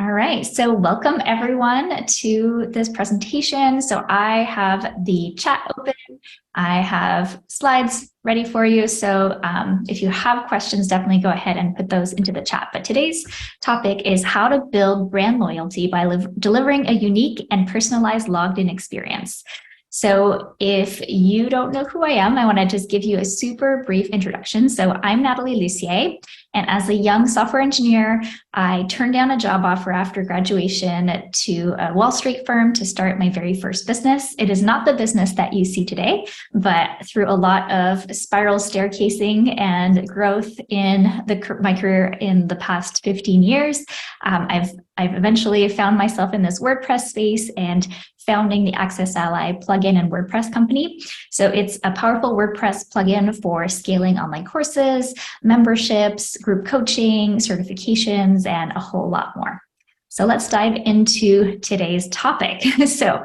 All right, so welcome everyone to this presentation. So I have the chat open. I have slides ready for you. So if you have questions, definitely go ahead and put those into the chat. But today's topic is how to build brand loyalty by delivering a unique and personalized logged in experience. So if you don't know who I am, I want to just give you a super brief introduction. So I'm Nathalie Lussier, and as a young software engineer, I turned down a job offer after graduation to a Wall Street firm to start my very first business. It is not the business that you see today, but through a lot of spiral staircasing and growth in my career in the past 15 years, I've eventually found myself in this WordPress space and founding the AccessAlly plugin and WordPress company. So it's a powerful WordPress plugin for scaling online courses, memberships, group coaching, certifications, and a whole lot more. So let's dive into today's topic. So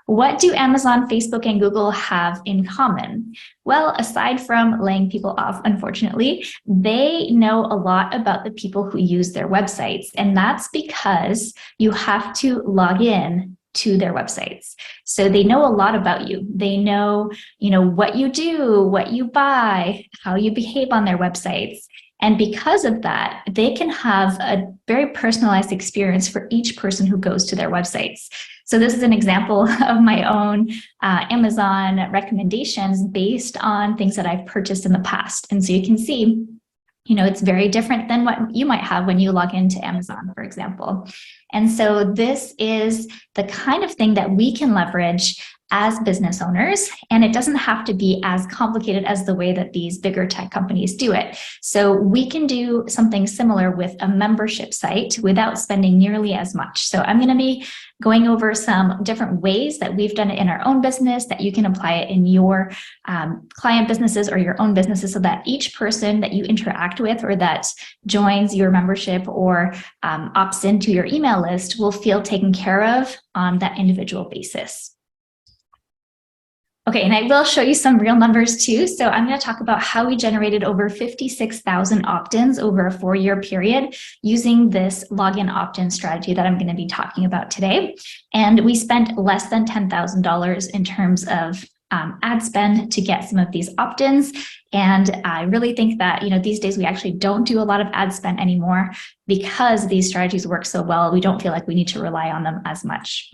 what do Amazon, Facebook, and Google have in common? Well, aside from laying people off, unfortunately, they know a lot about the people who use their websites. And that's because you have to log in to their websites. So they know a lot about you. They know, what you do, what you buy, how you behave on their websites. And because of that, they can have a very personalized experience for each person who goes to their websites. So this is an example of my own Amazon recommendations based on things that I've purchased in the past. And so you can see, it's very different than what you might have when you log into Amazon, for example. And so this is the kind of thing that we can leverage as business owners, and it doesn't have to be as complicated as the way that these bigger tech companies do it. So we can do something similar with a membership site without spending nearly as much. So I'm going to be going over some different ways that we've done it in our own business that you can apply it in your client businesses or your own businesses, so that each person that you interact with or that joins your membership or opts into your email list will feel taken care of on that individual basis. Okay, and I will show you some real numbers too. So I'm going to talk about how we generated over 56,000 opt-ins over a 4-year period using this login opt-in strategy that I'm going to be talking about today. And we spent less than $10,000 in terms of ad spend to get some of these opt-ins. And I really think that, these days we actually don't do a lot of ad spend anymore because these strategies work so well. We don't feel like we need to rely on them as much.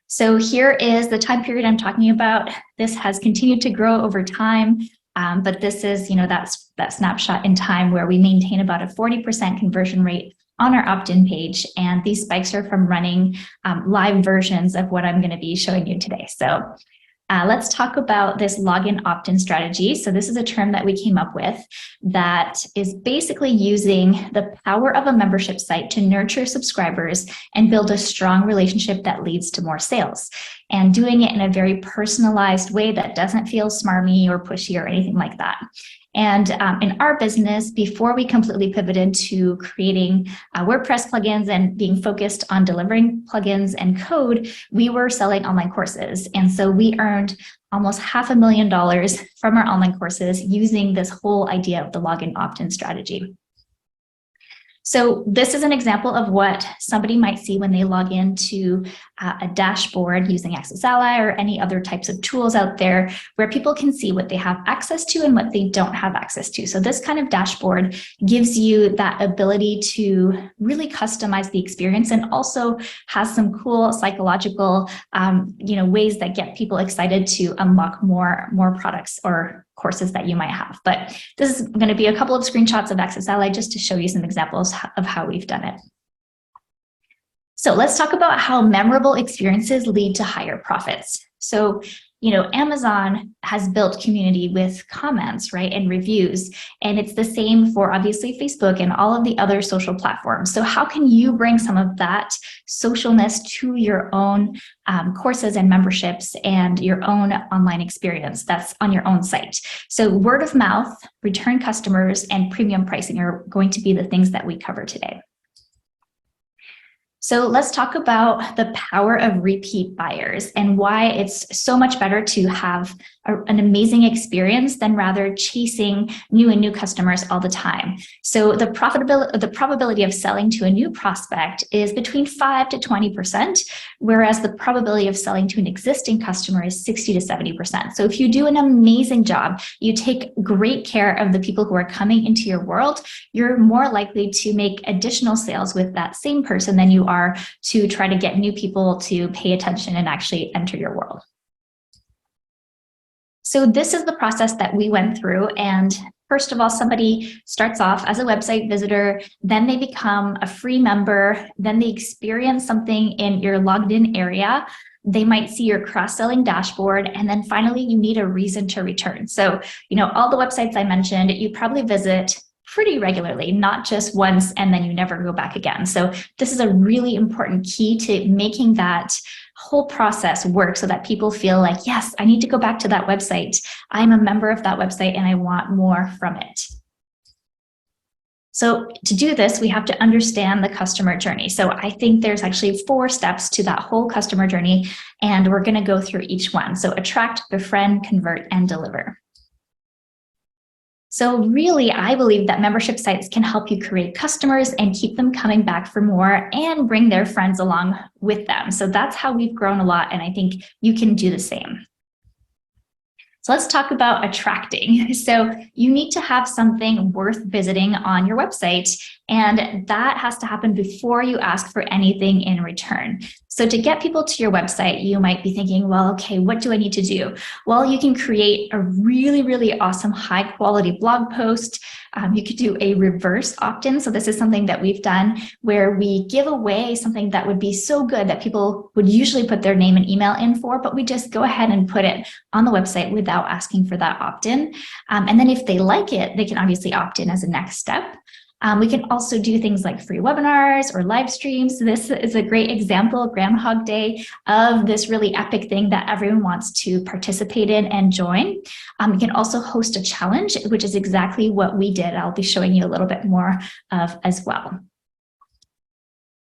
So here is the time period I'm talking about. This has continued to grow over time, but this is, that snapshot in time where we maintain about a 40% conversion rate on our opt-in page. And these spikes are from running live versions of what I'm going to be showing you today. So let's talk about this login opt-in strategy. So this is a term that we came up with that is basically using the power of a membership site to nurture subscribers and build a strong relationship that leads to more sales, and doing it in a very personalized way that doesn't feel smarmy or pushy or anything like that. And in our business, before we completely pivoted to creating WordPress plugins and being focused on delivering plugins and code, we were selling online courses. And so we earned almost $500,000 from our online courses using this whole idea of the login opt-in strategy. So this is an example of what somebody might see when they log into a dashboard using AccessAlly or any other types of tools out there, where people can see what they have access to and what they don't have access to. So this kind of dashboard gives you that ability to really customize the experience, and also has some cool psychological ways that get people excited to unlock more products or courses that you might have. But this is going to be a couple of screenshots of AccessAlly just to show you some examples of how we've done it. So let's talk about how memorable experiences lead to higher profits. So, Amazon has built community with comments, right, and reviews, and it's the same for obviously Facebook and all of the other social platforms. So how can you bring some of that socialness to your own courses and memberships and your own online experience that's on your own site? So word of mouth, return customers, and premium pricing are going to be the things that we cover today. So let's talk about the power of repeat buyers and why it's so much better to have an amazing experience than rather chasing new and new customers all the time. So the probability of selling to a new prospect is between 5 to 20%, whereas the probability of selling to an existing customer is 60 to 70%. So if you do an amazing job, you take great care of the people who are coming into your world, you're more likely to make additional sales with that same person than you are to try to get new people to pay attention and actually enter your world. So this is the process that we went through. And first of all, somebody starts off as a website visitor, then they become a free member, then they experience something in your logged in area. They might see your cross-selling dashboard, and then finally you need a reason to return. So, all the websites I mentioned, you probably visit pretty regularly, not just once and then you never go back again. So this is a really important key to making that whole process work so that people feel like, yes, I need to go back to that website. I'm a member of that website and I want more from it. So to do this, we have to understand the customer journey. So I think there's actually 4 steps to that whole customer journey, and we're going to go through each one. So attract, befriend, convert, and deliver. So really, I believe that membership sites can help you create customers and keep them coming back for more and bring their friends along with them. So that's how we've grown a lot, and I think you can do the same. So let's talk about attracting. So you need to have something worth visiting on your website, and that has to happen before you ask for anything in return. So to get people to your website, you might be thinking, well, okay, what do I need to do? Well, you can create a really, really awesome high quality blog post. You could do a reverse opt-in. So this is something that we've done where we give away something that would be so good that people would usually put their name and email in for, but we just go ahead and put it on the website without asking for that opt-in. And then if they like it, they can obviously opt in as a next step. We can also do things like free webinars or live streams. This is a great example, Groundhogg Day, of this really epic thing that everyone wants to participate in and join. We can also host a challenge, which is exactly what we did. I'll be showing you a little bit more of as well.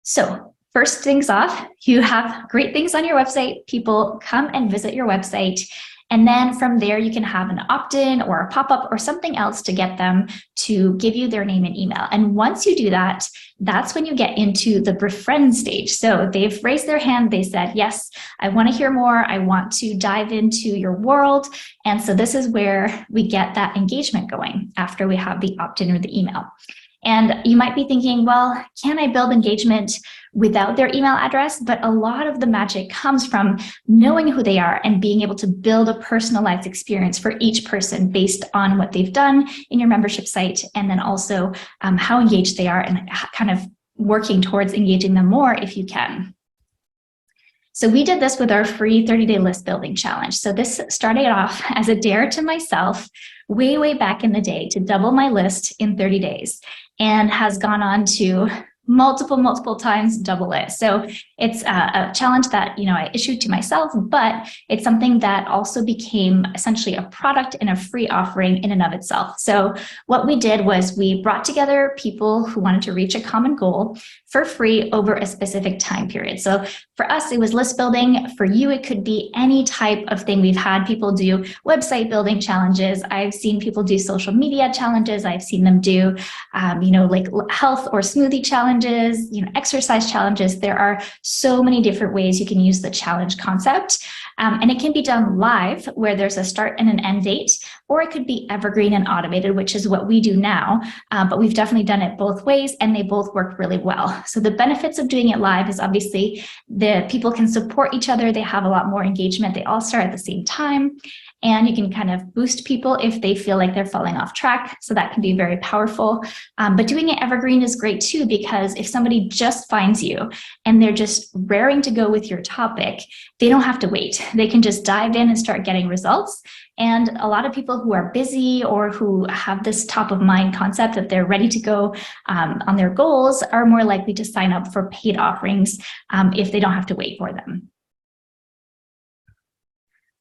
So first things off, you have great things on your website. People come and visit your website. And then from there, you can have an opt-in or a pop-up or something else to get them to give you their name and email. And once you do that, that's when you get into the befriend stage. So they've raised their hand. They said, yes, I want to hear more. I want to dive into your world. And so this is where we get that engagement going after we have the opt-in or the email. And you might be thinking, well, can I build engagement without their email address? But a lot of the magic comes from knowing who they are and being able to build a personalized experience for each person based on what they've done in your membership site, and then also how engaged they are and kind of working towards engaging them more if you can. So we did this with our free 30-day list building challenge. So this started off as a dare to myself way back in the day to double my list in 30 days and has gone on to multiple times double it. So it's a challenge that I issued to myself, but it's something that also became essentially a product and a free offering in and of itself. So what we did was we brought together people who wanted to reach a common goal for free over a specific time period. So for us, it was list building. For you, it could be any type of thing. We've had people do website building challenges. I've seen people do social media challenges. I've seen them do, like health or smoothie challenges, exercise challenges. There are so many different ways you can use the challenge concept. And it can be done live where there's a start and an end date, or it could be evergreen and automated, which is what we do now. But we've definitely done it both ways and they both work really well. So the benefits of doing it live is obviously the people can support each other. They have a lot more engagement. They all start at the same time. And you can kind of boost people if they feel like they're falling off track. So that can be very powerful. But doing it evergreen is great too, because if somebody just finds you and they're just raring to go with your topic, they don't have to wait. They can just dive in and start getting results. And a lot of people who are busy or who have this top of mind concept that they're ready to go on their goals are more likely to sign up for paid offerings if they don't have to wait for them.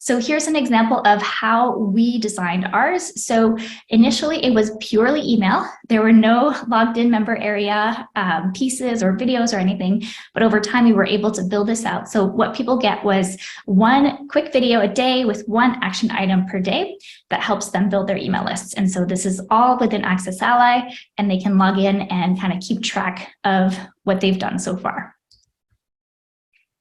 So here's an example of how we designed ours. So initially it was purely email. There were no logged in member area pieces or videos or anything, but over time we were able to build this out. So what people get was one quick video a day with one action item per day that helps them build their email lists. And so this is all within AccessAlly, and they can log in and kind of keep track of what they've done so far.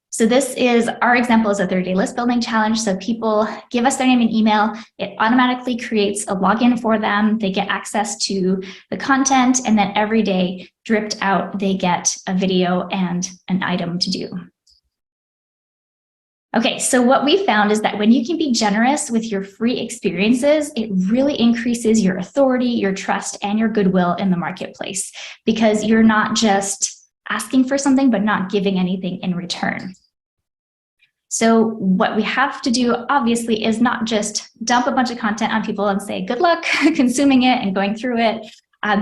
So this is our example is a 30-day list building challenge. So people give us their name and email. It automatically creates a login for them. They get access to the content, and then every day dripped out, they get a video and an item to do. Okay, so what we found is that when you can be generous with your free experiences, it really increases your authority, your trust, and your goodwill in the marketplace, because you're not just asking for something, but not giving anything in return. So what we have to do, obviously, is not just dump a bunch of content on people and say, good luck consuming it and going through it.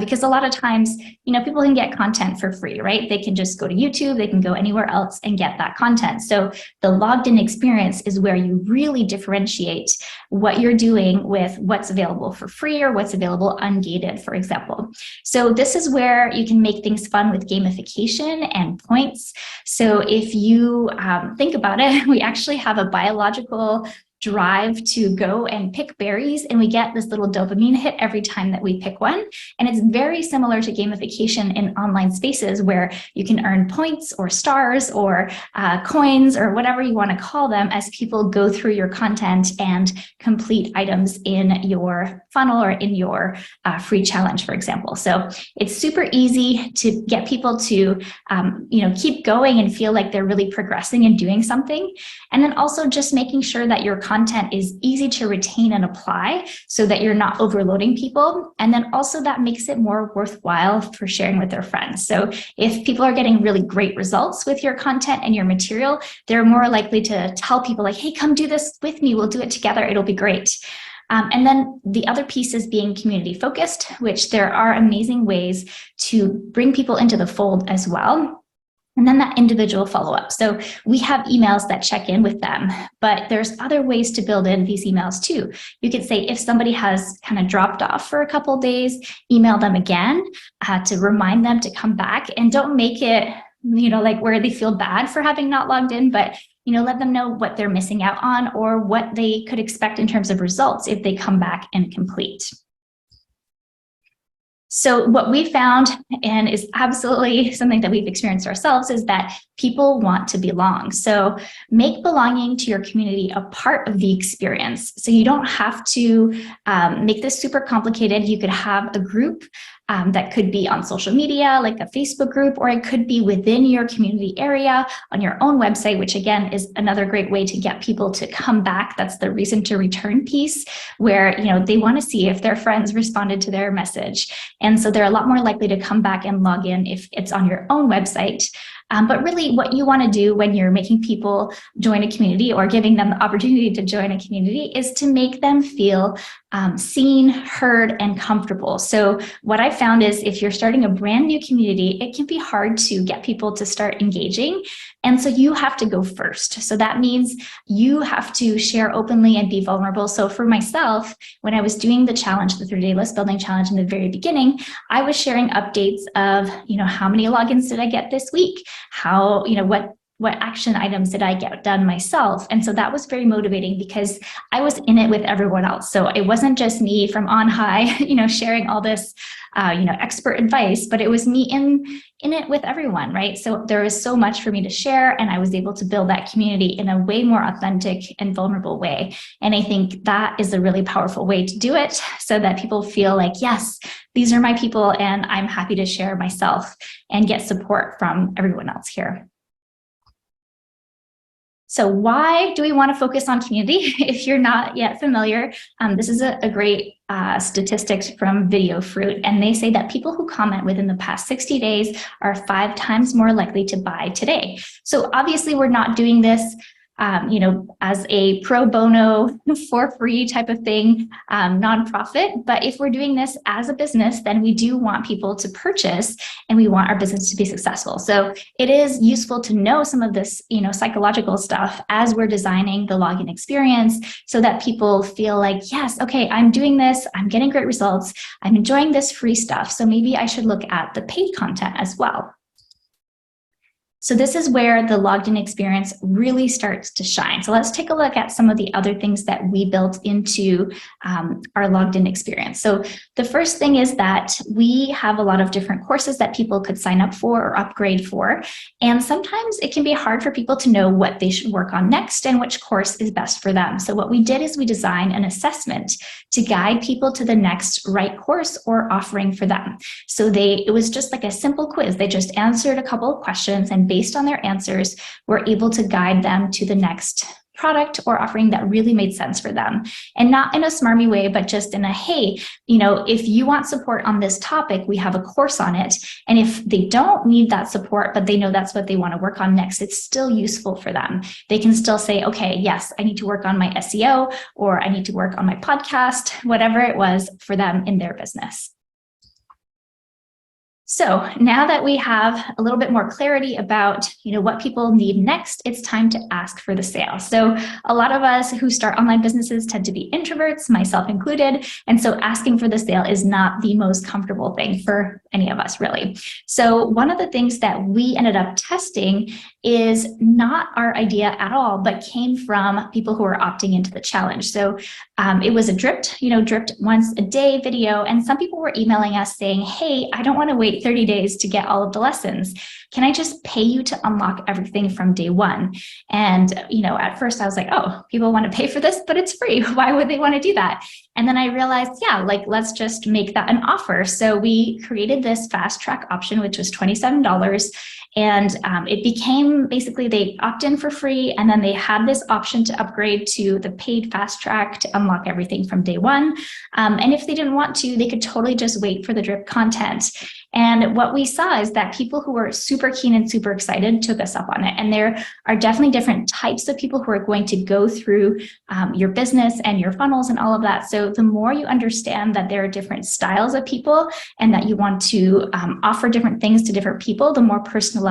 Because a lot of times, people can get content for free, right? They can just go to YouTube, they can go anywhere else and get that content. So the logged in experience is where you really differentiate what you're doing with what's available for free or what's available ungated, for example. So this is where you can make things fun with gamification and points. So if you think about it, we actually have a biological drive to go and pick berries, and we get this little dopamine hit every time that we pick one. And it's very similar to gamification in online spaces where you can earn points or stars or coins or whatever you want to call them as people go through your content and complete items in your funnel or in your free challenge, for example. So it's super easy to get people to keep going and feel like they're really progressing and doing something. And then also just making sure that your content is easy to retain and apply so that you're not overloading people. And then also that makes it more worthwhile for sharing with their friends. So if people are getting really great results with your content and your material, they're more likely to tell people like, hey, come do this with me. We'll do it together. It'll be great. And then the other piece is being community focused, which there are amazing ways to bring people into the fold as well. And then that individual follow-up. So we have emails that check in with them, but there's other ways to build in these emails too. You could say if somebody has kind of dropped off for a couple of days, email them again to remind them to come back, and don't make it, like where they feel bad for having not logged in, but let them know what they're missing out on or what they could expect in terms of results if they come back and complete. So what we found, and is absolutely something that we've experienced ourselves, is that people want to belong. So make belonging to your community a part of the experience. So you don't have to make this super complicated. You could have a group that could be on social media, like a Facebook group, or it could be within your community area on your own website, which again is another great way to get people to come back. That's the reason to return piece, where they want to see if their friends responded to their message. And so they're a lot more likely to come back and log in if it's on your own website. But really what you want to do when you're making people join a community or giving them the opportunity to join a community is to make them feel seen, heard, and comfortable. So what I found is if you're starting a brand new community, it can be hard to get people to start engaging. And so you have to go first. So that means you have to share openly and be vulnerable. So for myself, when I was doing the challenge, the 30-day list building challenge in the very beginning, I was sharing updates of, how many logins did I get this week? How, what action items did I get done myself? And so that was very motivating because I was in it with everyone else. So it wasn't just me from on high, sharing all this, expert advice, but it was me in it with everyone, right? So there was so much for me to share, and I was able to build that community in a way more authentic and vulnerable way. And I think that is a really powerful way to do it so that people feel like, yes, these are my people and I'm happy to share myself and get support from everyone else here. So why do we want to focus on community? If you're not yet familiar, this is a great statistics from Video Fruit, and they say that people who comment within the past 60 days are 5 times more likely to buy today. So obviously we're not doing this as a pro bono, for free type of thing, nonprofit. But if we're doing this as a business, then we do want people to purchase and we want our business to be successful. So it is useful to know some of this, psychological stuff as we're designing the login experience so that people feel like, yes, okay, I'm doing this, I'm getting great results, I'm enjoying this free stuff. So maybe I should look at the paid content as well. So this is where the logged in experience really starts to shine. So let's take a look at some of the other things that we built into our logged in experience. So the first thing is that we have a lot of different courses that people could sign up for or upgrade for. And sometimes it can be hard for people to know what they should work on next and which course is best for them. So what we did is we designed an assessment to guide people to the next right course or offering for them. So it was just like a simple quiz. They just answered a couple of questions, and based on their answers, we're able to guide them to the next product or offering that really made sense for them. And not in a smarmy way, but just in a, hey, if you want support on this topic, we have a course on it. And if they don't need that support, but they know that's what they want to work on next, it's still useful for them. They can still say, okay, yes, I need to work on my SEO, or I need to work on my podcast, whatever it was for them in their business. So now that we have a little bit more clarity about, what people need next, it's time to ask for the sale. So a lot of us who start online businesses tend to be introverts, myself included. And so asking for the sale is not the most comfortable thing for any of us, really. So one of the things that we ended up testing is not our idea at all, but came from people who are opting into the challenge. So it was a dripped once a day video. And some people were emailing us saying, hey, I don't want to wait 30 days to get all of the lessons. Can I just pay you to unlock everything from day one? And, at first I was like, oh, people want to pay for this, but it's free. Why would they want to do that? And then I realized, let's just make that an offer. So we created this fast track option, which was $27. And it became basically they opt in for free, and then they had this option to upgrade to the paid fast track to unlock everything from day one. And if they didn't want to, they could totally just wait for the drip content. And what we saw is that people who were super keen and super excited took us up on it. And there are definitely different types of people who are going to go through your business and your funnels and all of that. So the more you understand that there are different styles of people and that you want to offer different things to different people, the more personalized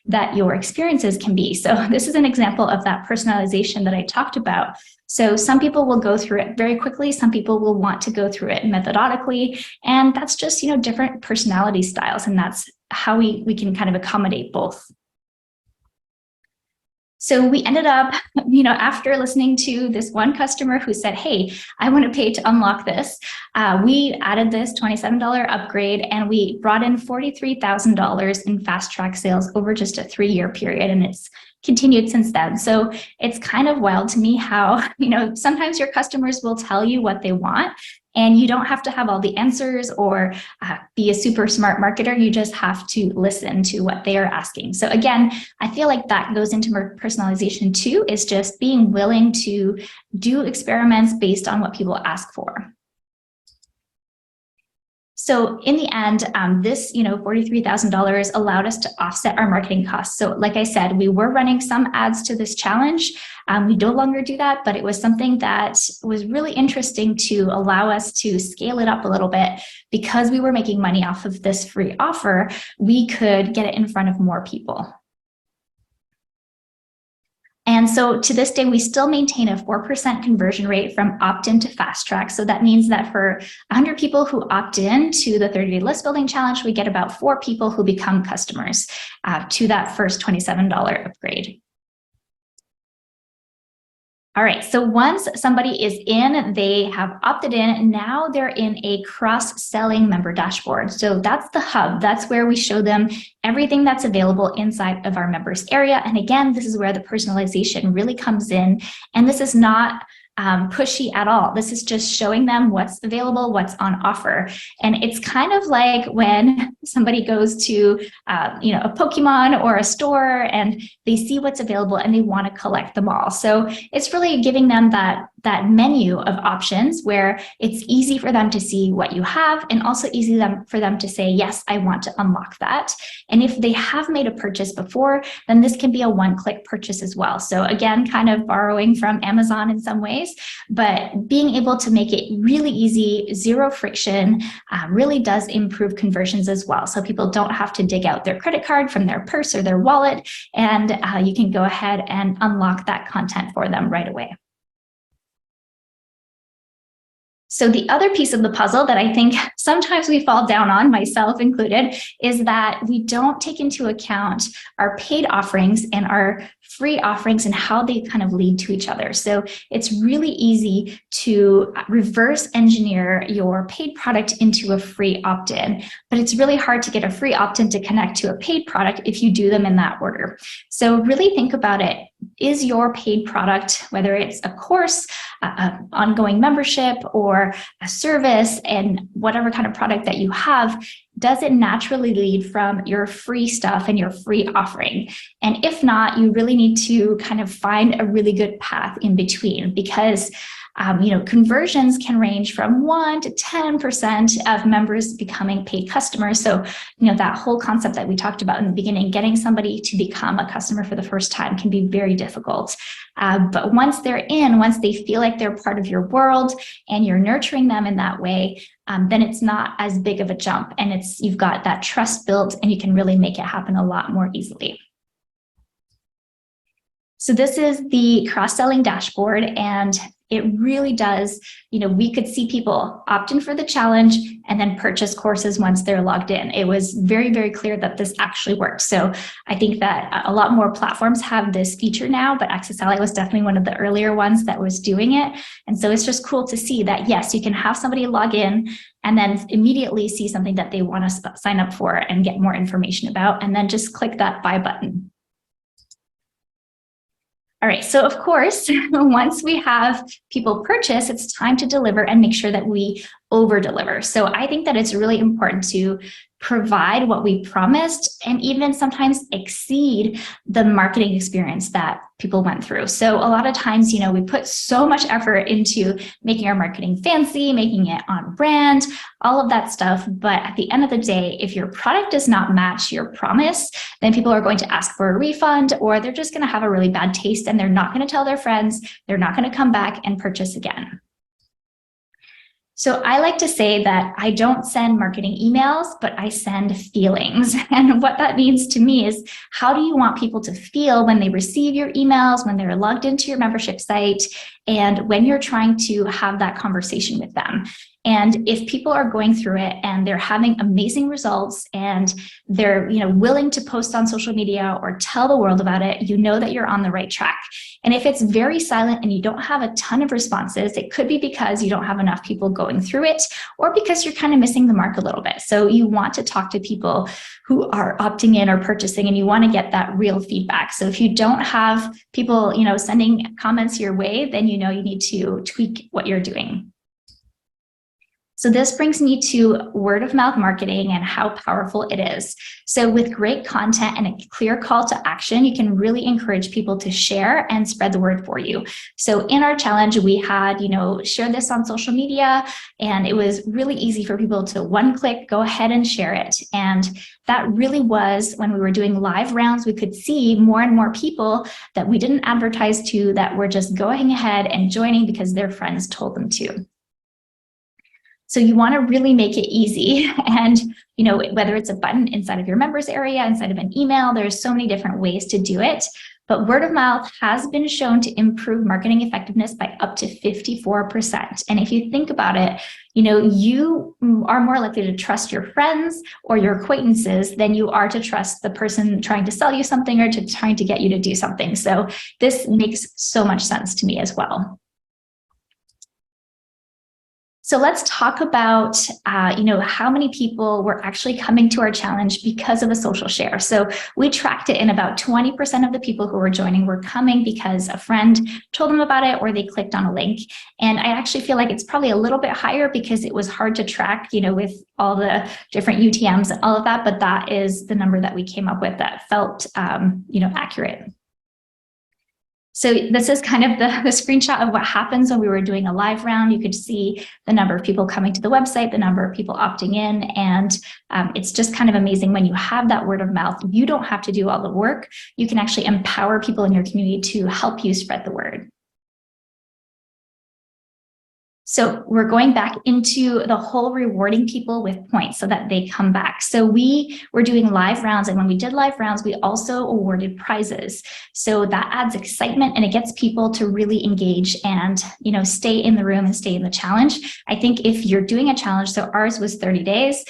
that your experiences can be. So this is an example of that personalization that I talked about. So some people will go through it very quickly. Some people will want to go through it methodically. And that's just, different personality styles. And that's how we can kind of accommodate both. So we ended up, after listening to this one customer who said, hey, I want to pay to unlock this, we added this $27 upgrade, and we brought in $43,000 in fast track sales over just a 3-year period. And it's continued since then. So it's kind of wild to me how, sometimes your customers will tell you what they want, and you don't have to have all the answers or be a super smart marketer. You just have to listen to what they are asking. So again, I feel like that goes into personalization too, is just being willing to do experiments based on what people ask for. So in the end, this, $43,000 allowed us to offset our marketing costs. So like I said, we were running some ads to this challenge. We no longer do that, but it was something that was really interesting to allow us to scale it up a little bit. Because we were making money off of this free offer, we could get it in front of more people. And so to this day, we still maintain a 4% conversion rate from opt-in to fast track. So that means that for 100 people who opt in to the 30-day list building challenge, we get about 4 people who become customers to that first $27 upgrade. All right, so once somebody is in, they have opted in, now they're in a cross-selling member dashboard. So that's the hub. That's where we show them everything that's available inside of our members area. And again, this is where the personalization really comes in. And this is not pushy at all. This is just showing them what's available, what's on offer. And it's kind of like when somebody goes to, a Pokemon or a store and they see what's available and they want to collect them all. So it's really giving them that menu of options where it's easy for them to see what you have, and also easy for them to say, yes, I want to unlock that. And if they have made a purchase before, then this can be a one-click purchase as well. So again, kind of borrowing from Amazon in some ways, but being able to make it really easy, zero friction, really does improve conversions as well. So people don't have to dig out their credit card from their purse or their wallet, and you can go ahead and unlock that content for them right away. So the other piece of the puzzle that I think sometimes we fall down on, myself included, is that we don't take into account our paid offerings and our free offerings and how they kind of lead to each other. So it's really easy to reverse engineer your paid product into a free opt-in, but it's really hard to get a free opt-in to connect to a paid product if you do them in that order. So really think about it. Is your paid product, whether it's a course, an ongoing membership, or a service, and whatever kind of product that you have, does it naturally lead from your free stuff and your free offering? And if not, you really need to kind of find a really good path in between, because conversions can range from 1 to 10% of members becoming paid customers. So, that whole concept that we talked about in the beginning, getting somebody to become a customer for the first time can be very difficult. But once they're in, once they feel like they're part of your world and you're nurturing them in that way, then it's not as big of a jump, and you've got that trust built, and you can really make it happen a lot more easily. So this is the cross-selling dashboard, and it really does, we could see people opt in for the challenge and then purchase courses once they're logged in. It was very, very clear that this actually works. So I think that a lot more platforms have this feature now, but AccessAlly was definitely one of the earlier ones that was doing it. And so it's just cool to see that, yes, you can have somebody log in and then immediately see something that they want to sign up for and get more information about, and then just click that buy button. All right, so of course, once we have people purchase, it's time to deliver and make sure that we over-deliver. So I think that it's really important to provide what we promised, and even sometimes exceed the marketing experience that people went through. So a lot of times, we put so much effort into making our marketing fancy, making it on brand, all of that stuff. But at the end of the day, if your product does not match your promise, then people are going to ask for a refund, or they're just going to have a really bad taste, and they're not going to tell their friends, they're not going to come back and purchase again. So I like to say that I don't send marketing emails, but I send feelings. And what that means to me is, how do you want people to feel when they receive your emails, when they're logged into your membership site, and when you're trying to have that conversation with them? And if people are going through it and they're having amazing results, and they're willing to post on social media or tell the world about it, that you're on the right track. And if it's very silent and you don't have a ton of responses, it could be because you don't have enough people going through it, or because you're kind of missing the mark a little bit. So you want to talk to people who are opting in or purchasing, and you want to get that real feedback. So if you don't have people, sending comments your way, then you need to tweak what you're doing. So this brings me to word of mouth marketing and how powerful it is. So with great content and a clear call to action, you can really encourage people to share and spread the word for you. So in our challenge, we had, share this on social media, and it was really easy for people to one click, go ahead and share it. And that really was, when we were doing live rounds, we could see more and more people that we didn't advertise to that were just going ahead and joining because their friends told them to. So you want to really make it easy. And, whether it's a button inside of your members area, inside of an email, there's so many different ways to do it. But word of mouth has been shown to improve marketing effectiveness by up to 54%. And if you think about it, you are more likely to trust your friends or your acquaintances than you are to trust the person trying to sell you something or trying to get you to do something. So this makes so much sense to me as well. So let's talk about, how many people were actually coming to our challenge because of a social share. So we tracked it, and about 20% of the people who were joining were coming because a friend told them about it or they clicked on a link. And I actually feel like it's probably a little bit higher because it was hard to track, with all the different UTMs and all of that, but that is the number that we came up with that felt, accurate. So this is kind of the screenshot of what happens when we were doing a live round. You could see the number of people coming to the website, the number of people opting in, and it's just kind of amazing when you have that word of mouth. You don't have to do all the work. You can actually empower people in your community to help you spread the word. So we're going back into the whole rewarding people with points so that they come back. So we were doing live rounds, and when we did live rounds, we also awarded prizes. So that adds excitement and it gets people to really engage and, stay in the room and stay in the challenge. I think if you're doing a challenge, so ours was 30 days,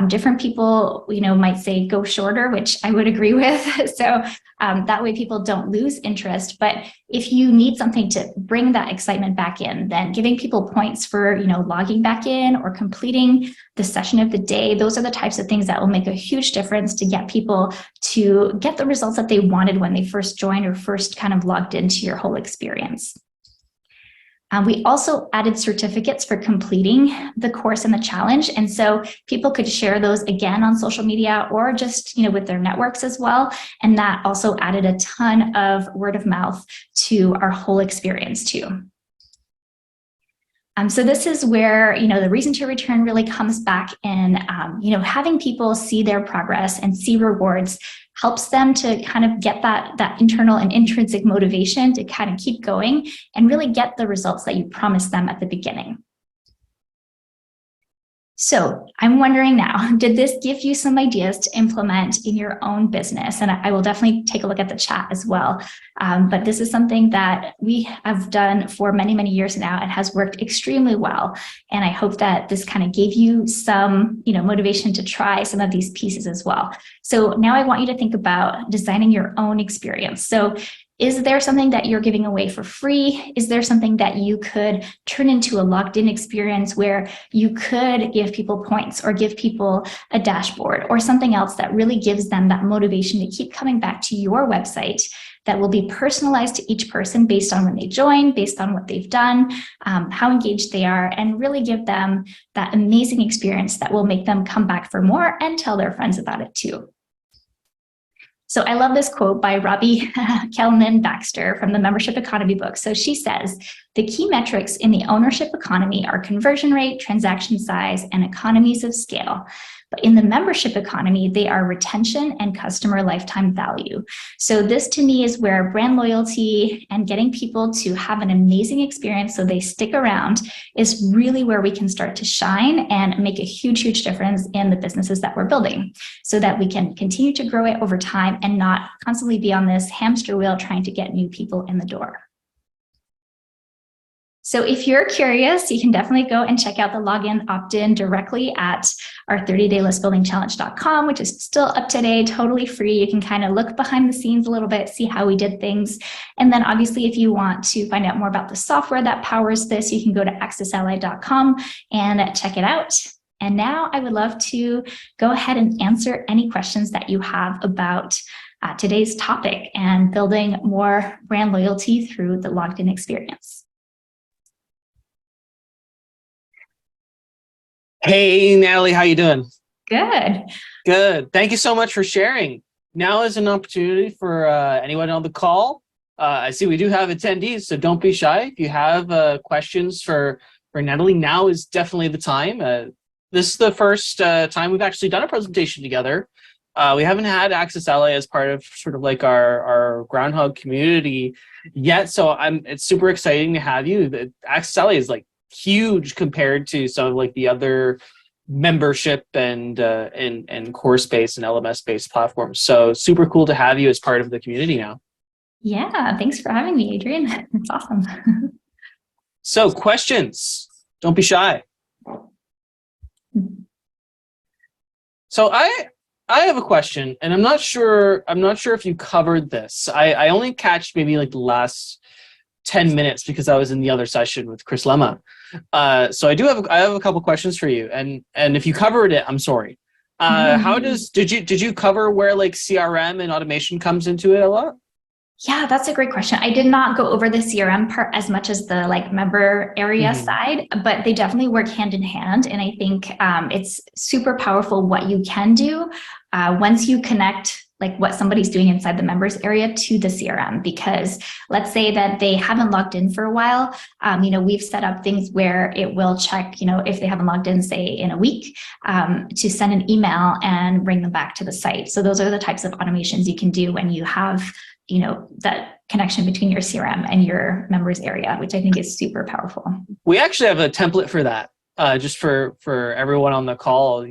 different people, might say go shorter, which I would agree with. So that way people don't lose interest. But if you need something to bring that excitement back in, then giving people points for, logging back in or completing the session of the day, those are the types of things that will make a huge difference to get people to get the results that they wanted when they first joined or first kind of logged into your whole experience. We also added certificates for completing the course and the challenge. And so people could share those again on social media or just, with their networks as well. And that also added a ton of word of mouth to our whole experience too. So this is where, the reason to return really comes back in, having people see their progress and see rewards helps them to kind of get that internal and intrinsic motivation to kind of keep going and really get the results that you promised them at the beginning. So I'm wondering now, did this give you some ideas to implement in your own business? And I will definitely take a look at the chat as well. But this is something that we have done for many, many years now and has worked extremely well. And I hope that this kind of gave you some, motivation to try some of these pieces as well. So now I want you to think about designing your own experience. So is there something that you're giving away for free? Is there something that you could turn into a logged-in experience where you could give people points or give people a dashboard or something else that really gives them that motivation to keep coming back to your website that will be personalized to each person based on when they join, based on what they've done, how engaged they are, and really give them that amazing experience that will make them come back for more and tell their friends about it too. So I love this quote by Robbie Kellman Baxter from the Membership Economy book. So she says, the key metrics in the ownership economy are conversion rate, transaction size, and economies of scale. But in the membership economy, they are retention and customer lifetime value. So this to me is where brand loyalty and getting people to have an amazing experience so they stick around is really where we can start to shine and make a huge, huge difference in the businesses that we're building so that we can continue to grow it over time and not constantly be on this hamster wheel trying to get new people in the door. So if you're curious, you can definitely go and check out the login opt-in directly at our 30daylistbuildingchallenge.com, which is still up to date, totally free. You can kind of look behind the scenes a little bit, see how we did things. And then obviously, if you want to find out more about the software that powers this, you can go to accessally.com and check it out. And now I would love to go ahead and answer any questions that you have about today's topic and building more brand loyalty through the logged in experience. Hey, Natalie, how you doing? Good. Good. Thank you so much for sharing. Now is an opportunity for anyone on the call. I see we do have attendees, so don't be shy. If you have questions for Natalie, now is definitely the time. This is the first time we've actually done a presentation together. We haven't had AccessAlly as part of sort of like our Groundhogg community yet, so it's super exciting to have you. AccessAlly is like huge compared to some of like the other membership and course based and LMS based platforms. So super cool to have you as part of the community now. Yeah, thanks for having me, Adrian. It's awesome. So questions, don't be shy. So I have a question, and I'm not sure if you covered this. I only catched maybe like the last 10 minutes because I was in the other session with Chris Lemma. So I have a couple questions for you, and if you covered it, I'm sorry. Did you cover where like CRM and automation comes into it a lot? Yeah, that's a great question. I did not go over the CRM part as much as the like member area side, but they definitely work hand in hand. And I think it's super powerful what you can do once you connect like what somebody's doing inside the members area to the CRM, because let's say that they haven't logged in for a while. We've set up things where it will check, if they haven't logged in, say in a week, to send an email and bring them back to the site. So those are the types of automations you can do when you have that connection between your CRM and your members area, which I think is super powerful. We actually have a template for that, just for everyone on the call.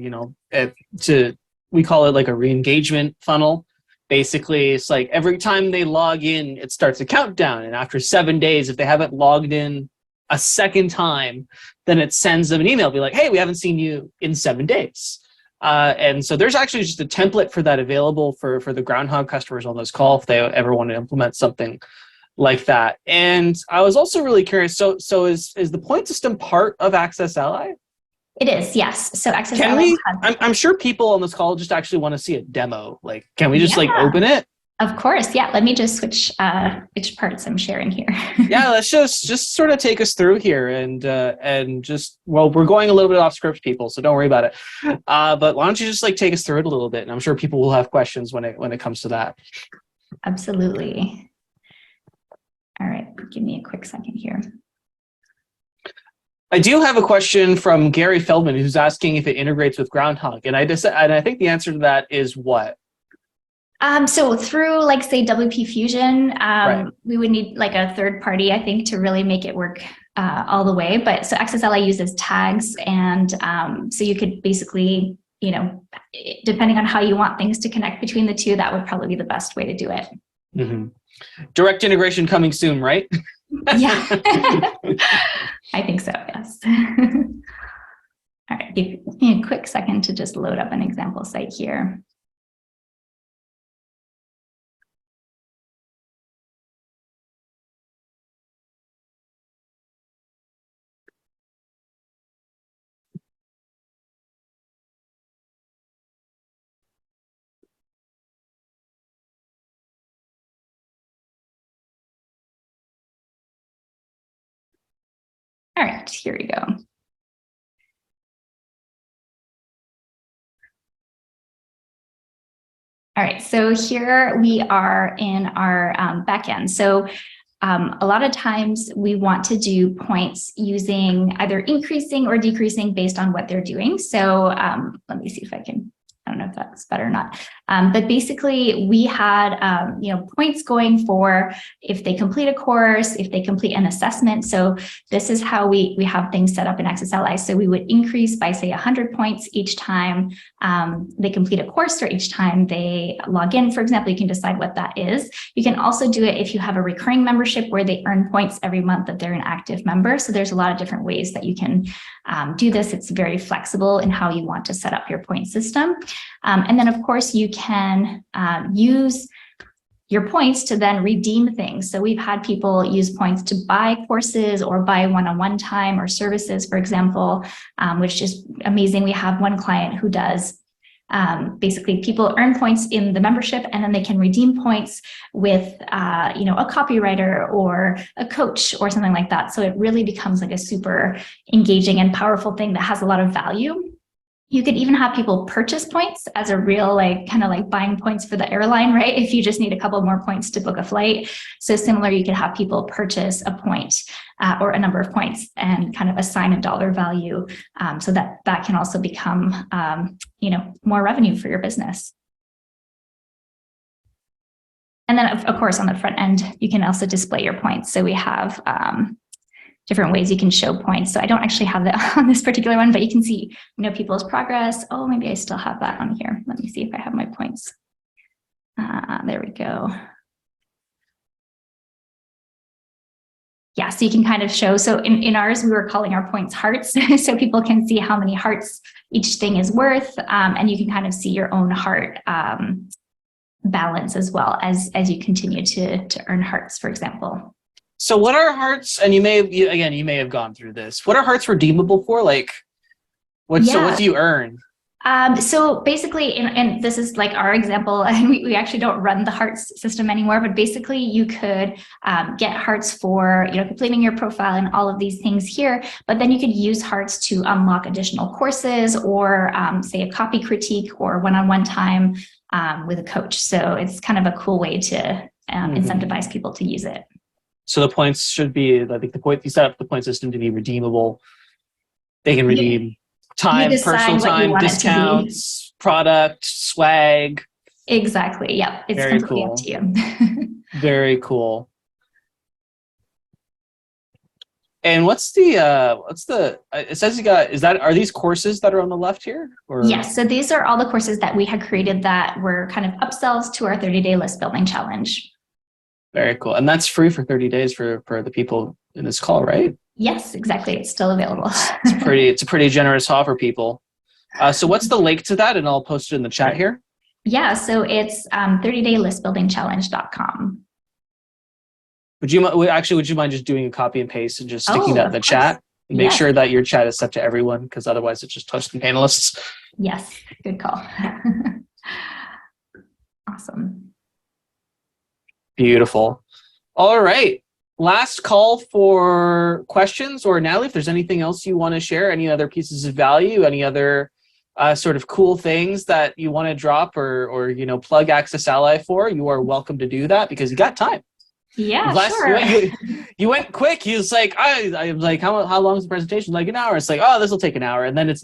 We call it like a re-engagement funnel. Basically, it's like every time they log in, it starts a countdown, and after 7 days, if they haven't logged in a second time, then it sends them an email, be like, "Hey, we haven't seen you in 7 days." And so there's actually just a template for that available for the Groundhogg customers on this call if they ever want to implement something like that. And I was also really curious. So is the point system part of AccessAlly? It is, yes. So AccessAlly I'm sure people on this call just actually want to see a demo. Like, can we just like open it? Of course, yeah. Let me just switch which parts I'm sharing here. Yeah, let's just sort of take us through here and just, well, we're going a little bit off script, people, so don't worry about it. But why don't you just like take us through it a little bit, and I'm sure people will have questions when it comes to that. Absolutely. All right, give me a quick second here. I do have a question from Gary Feldman, who's asking if it integrates with Groundhogg, and I think the answer to that is what? So through like say WP Fusion, Right. we would need like a third party, I think, to really make it work all the way. But so AccessAlly uses tags, and so you could basically, depending on how you want things to connect between the two, that would probably be the best way to do it. Mm-hmm. Direct integration coming soon, right? Yeah, I think so. Yes. All right, give me a quick second to just load up an example site here. All right, here we go. All right, so here we are in our backend. So a lot of times we want to do points using either increasing or decreasing based on what they're doing. So let me see if I can, I don't know if that's better or not. But basically we had, points going for if they complete a course, if they complete an assessment. So this is how we have things set up in AccessAlly. So we would increase by say 100 points each time they complete a course or each time they log in, for example. You can decide what that is. You can also do it if you have a recurring membership where they earn points every month that they're an active member. So there's a lot of different ways that you can do this. It's very flexible in how you want to set up your point system. And then of course you can use your points to then redeem things. So we've had people use points to buy courses or buy one-on-one time or services, for example, which is amazing. We have one client who does basically people earn points in the membership and then they can redeem points with a copywriter or a coach or something like that. So it really becomes like a super engaging and powerful thing that has a lot of value. You could even have people purchase points as a real, kind of like buying points for the airline, right? If you just need a couple more points to book a flight. So similar, you could have people purchase a point or a number of points and kind of assign a dollar value so that can also become, more revenue for your business. And then of course, on the front end, you can also display your points. So we have different ways you can show points. So I don't actually have that on this particular one, but you can see, people's progress. Oh, maybe I still have that on here. Let me see if I have my points. There we go. Yeah, so you can kind of show. So in ours, we were calling our points hearts. So people can see how many hearts each thing is worth. And you can kind of see your own heart balance as well as you continue to earn hearts, for example. So what are hearts, and you may have gone through this. What are hearts redeemable for? Like, so what do you earn? So basically, and this is like our example, and we actually don't run the hearts system anymore, but basically you could get hearts for, completing your profile and all of these things here, but then you could use hearts to unlock additional courses or say a copy critique or one-on-one time with a coach. So it's kind of a cool way to incentivize people to use it. So the points should be, I think you set up the point system to be redeemable. They can redeem time, personal time, discounts, product, swag. Exactly. Yep. It's very completely cool. Up to you. Very cool. And what's the, it says are these courses that are on the left here? Or? Yes. So these are all the courses that we had created that were kind of upsells to our 30-day list building challenge. Very cool. And that's free for 30 days for the people in this call, right? Yes, exactly. It's still available. It's a pretty generous offer, people. So what's the link to that? And I'll post it in the chat here. Yeah, so it's 30daylistbuildingchallenge.com. Would you mind just doing a copy and paste and just sticking that in the chat? And make sure that your chat is set to everyone, because otherwise it's just host and panelists. Yes, good call. Awesome. Beautiful. All right. Last call for questions, or Nathalie, if there's anything else you want to share, any other pieces of value, any other sort of cool things that you want to drop or plug AccessAlly for, you are welcome to do that because you got time. Yeah, sure. You went quick. He was like, I was like, how long is the presentation? Like an hour. It's like, oh, this will take an hour. And then you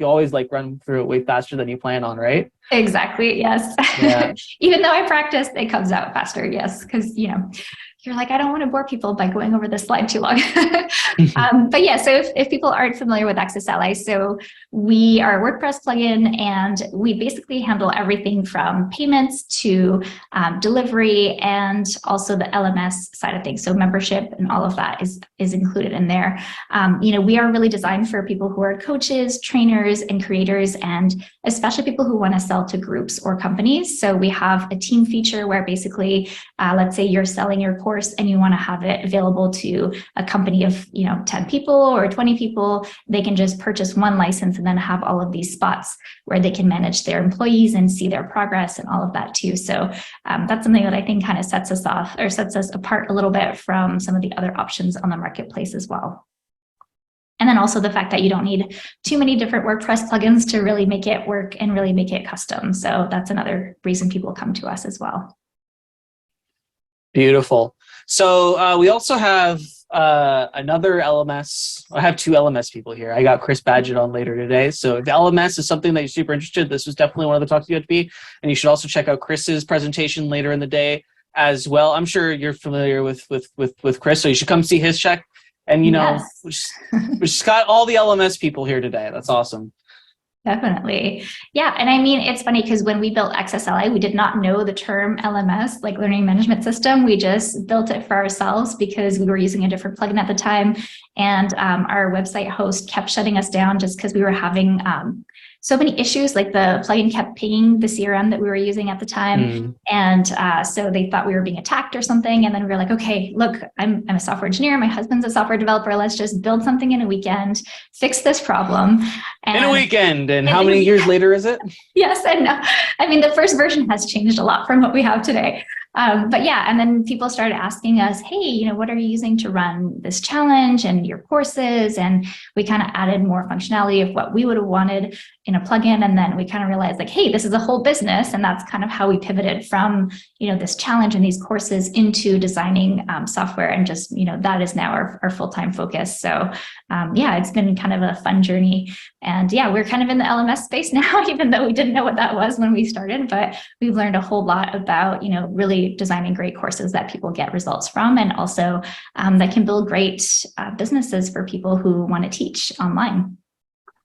always like run through it way faster than you plan on, right? Exactly. Yes. Yeah. Even though I practiced, it comes out faster. Yes. Because, you're like, I don't want to bore people by going over this slide too long. But yeah, so if people aren't familiar with AccessAlly, so we are a WordPress plugin, and we basically handle everything from payments to delivery, and also the LMS side of things. So membership and all of that is included in there. We are really designed for people who are coaches, trainers, and creators, and especially people who want to sell to groups or companies. So we have a team feature where basically, let's say you're selling your course and you want to have it available to a company of 10 people or 20 people. They can just purchase one license and then have all of these spots where they can manage their employees and see their progress and all of that too. So that's something that I think kind of sets us apart a little bit from some of the other options on the marketplace as well. And then also the fact that you don't need too many different WordPress plugins to really make it work and really make it custom. So that's another reason people come to us as well. Beautiful. So we also have another LMS. I have two LMS people here. I got Chris Badgett on later today. So if LMS is something that you're super interested in, this was definitely one of the talks you had to be. And you should also check out Chris's presentation later in the day as well. I'm sure you're familiar with Chris, so you should come see his check. And yes. we just got all the LMS people here today. That's awesome. Definitely. Yeah. And I mean, it's funny because when we built AccessAlly, we did not know the term LMS, like learning management system. We just built it for ourselves because we were using a different plugin at the time. And our website host kept shutting us down just because we were having so many issues, like the plugin kept pinging the CRM that we were using at the time. And so they thought we were being attacked or something. And then we were like, okay, look, I'm a software engineer. My husband's a software developer. Let's just build something in a weekend, fix this problem. In a weekend. And how many years later is it? Yes, and no. I mean, the first version has changed a lot from what we have today. But yeah, and then people started asking us, hey, what are you using to run this challenge and your courses? And we kind of added more functionality of what we would have wanted in a plugin. And then we kind of realized like, hey, this is a whole business. And that's kind of how we pivoted from, this challenge and these courses into designing software. And just, that is now our full-time focus. So yeah, it's been kind of a fun journey. And yeah, we're kind of in the LMS space now, even though we didn't know what that was when we started, but we've learned a whole lot about, really designing great courses that people get results from, and also that can build great businesses for people who want to teach online.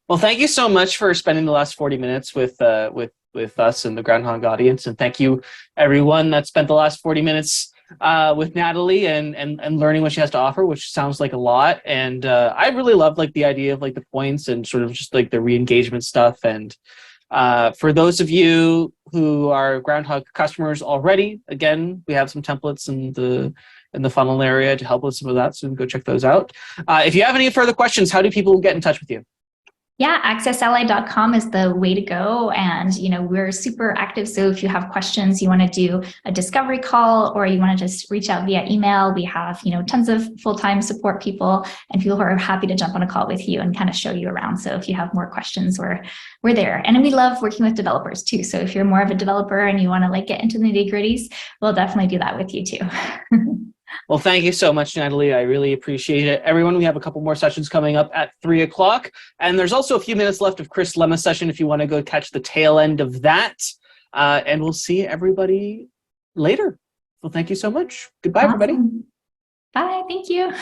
Well, thank you so much for spending the last 40 minutes with us and the Groundhogg audience. And thank you, everyone that spent the last 40 minutes with Nathalie and learning what she has to offer, which sounds like a lot. And I really love the idea of the points and sort of just the re-engagement stuff. And For those of you who are Groundhogg customers already, again, we have some templates in the funnel area to help with some of that, so go check those out. If you have any further questions, how do people get in touch with you? Yeah, accessally.com is the way to go. And, we're super active. So if you have questions, you want to do a discovery call, or you want to just reach out via email, we have, tons of full-time support people and people who are happy to jump on a call with you and kind of show you around. So if you have more questions, we're there. And we love working with developers too. So if you're more of a developer and you want to get into the nitty-gritties, we'll definitely do that with you too. Well, thank you so much, Nathalie. I really appreciate it. Everyone, we have a couple more sessions coming up at 3 o'clock. And there's also a few minutes left of Chris Lemma's session if you want to go catch the tail end of that. And we'll see everybody later. So thank you so much. Goodbye, Awesome. everybody. Bye. Thank you.